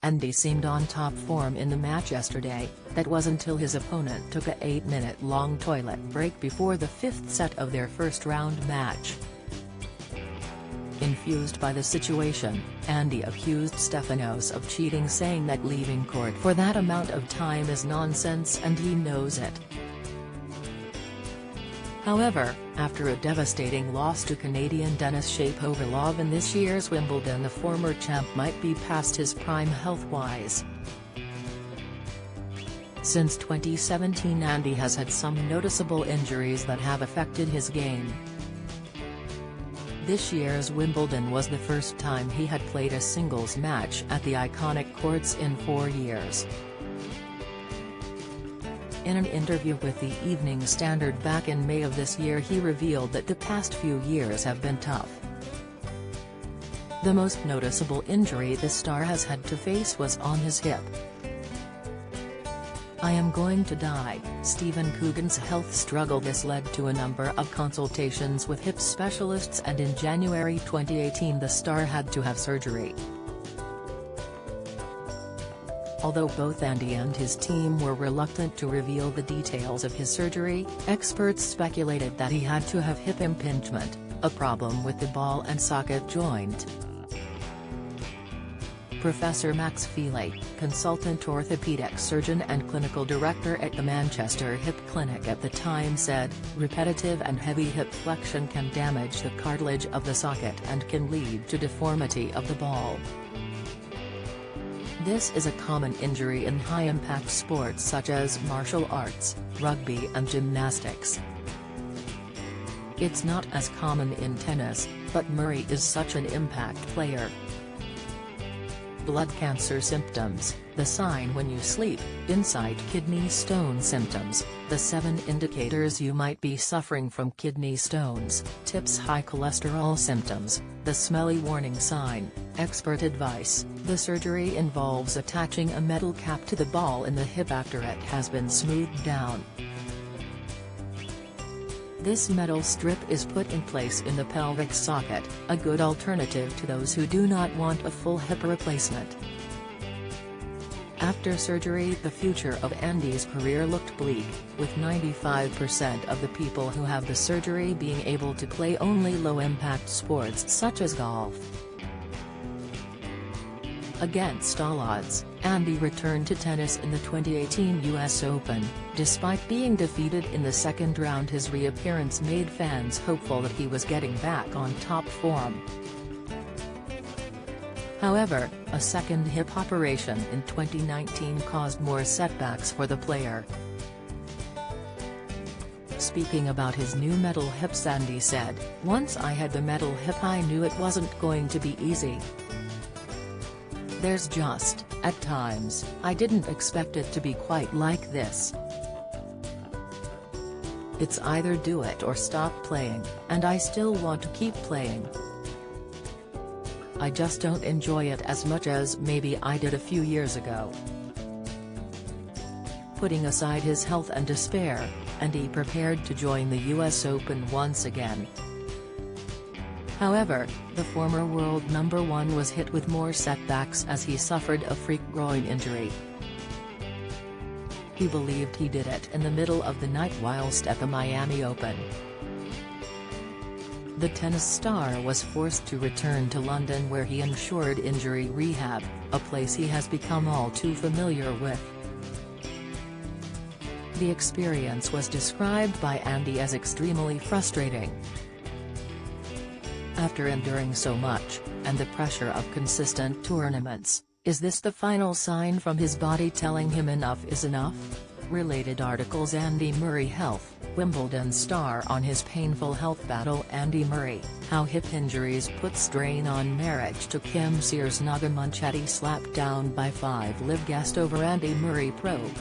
Andy seemed on top form in the match yesterday. That was until his opponent took a 8-minute-long toilet break before the fifth set of their first-round match. Infused by the situation, Andy accused Stefanos of cheating, saying that leaving court for that amount of time is nonsense and he knows it. However, after a devastating loss to Canadian Denis Shapovalov in this year's Wimbledon, the former champ might be past his prime health-wise. Since 2017, Andy has had some noticeable injuries that have affected his game. This year's Wimbledon was the first time he had played a singles match at the iconic courts in 4 years. In an interview with the Evening Standard back in May of this year, he revealed that the past few years have been tough. The most noticeable injury the star has had to face was on his hip. "I am going to die." Stephen Coogan's health struggle. This led to a number of consultations with hip specialists, and in January 2018 the star had to have surgery. Although both Andy and his team were reluctant to reveal the details of his surgery, experts speculated that he had to have hip impingement, a problem with the ball and socket joint. Professor Max Feely, consultant orthopedic surgeon and clinical director at the Manchester Hip Clinic at the time, said, "Repetitive and heavy hip flexion can damage the cartilage of the socket and can lead to deformity of the ball. This is a common injury in high-impact sports such as martial arts, rugby and gymnastics. It's not as common in tennis, but Murray is such an impact player." Blood cancer symptoms, the sign when you sleep, insight. Kidney stone symptoms, the 7 indicators you might be suffering from kidney stones. Tips. High cholesterol symptoms, the smelly warning sign. Expert advice, the surgery involves attaching a metal cap to the ball in the hip after it has been smoothed down. This metal strip is put in place in the pelvic socket, a good alternative to those who do not want a full hip replacement. After surgery, the future of Andy's career looked bleak, with 95% of the people who have the surgery being able to play only low-impact sports such as golf. Against all odds, Andy returned to tennis in the 2018 US Open. Despite being defeated in the second round, his reappearance made fans hopeful that he was getting back on top form. However, a second hip operation in 2019 caused more setbacks for the player. Speaking about his new metal hips, Andy said, "Once I had the metal hip, I knew it wasn't going to be easy. There's just, at times, I didn't expect it to be quite like this. It's either do it or stop playing, and I still want to keep playing. I just don't enjoy it as much as maybe I did a few years ago." Putting aside his health and despair, Andy prepared to join the US Open once again. However, the former world #1 was hit with more setbacks as he suffered a freak groin injury. He believed he did it in the middle of the night whilst at the Miami Open. The tennis star was forced to return to London, where he ensured injury rehab, a place he has become all too familiar with. The experience was described by Andy as extremely frustrating. "After enduring so much, and the pressure of consistent tournaments, is this the final sign from his body telling him enough is enough?" Related articles. Andy Murray health, Wimbledon star on his painful health battle. Andy Murray, how hip injuries put strain on marriage. To Kim Sears, Naga Munchetty slapped down by 5 live guest over Andy Murray probe.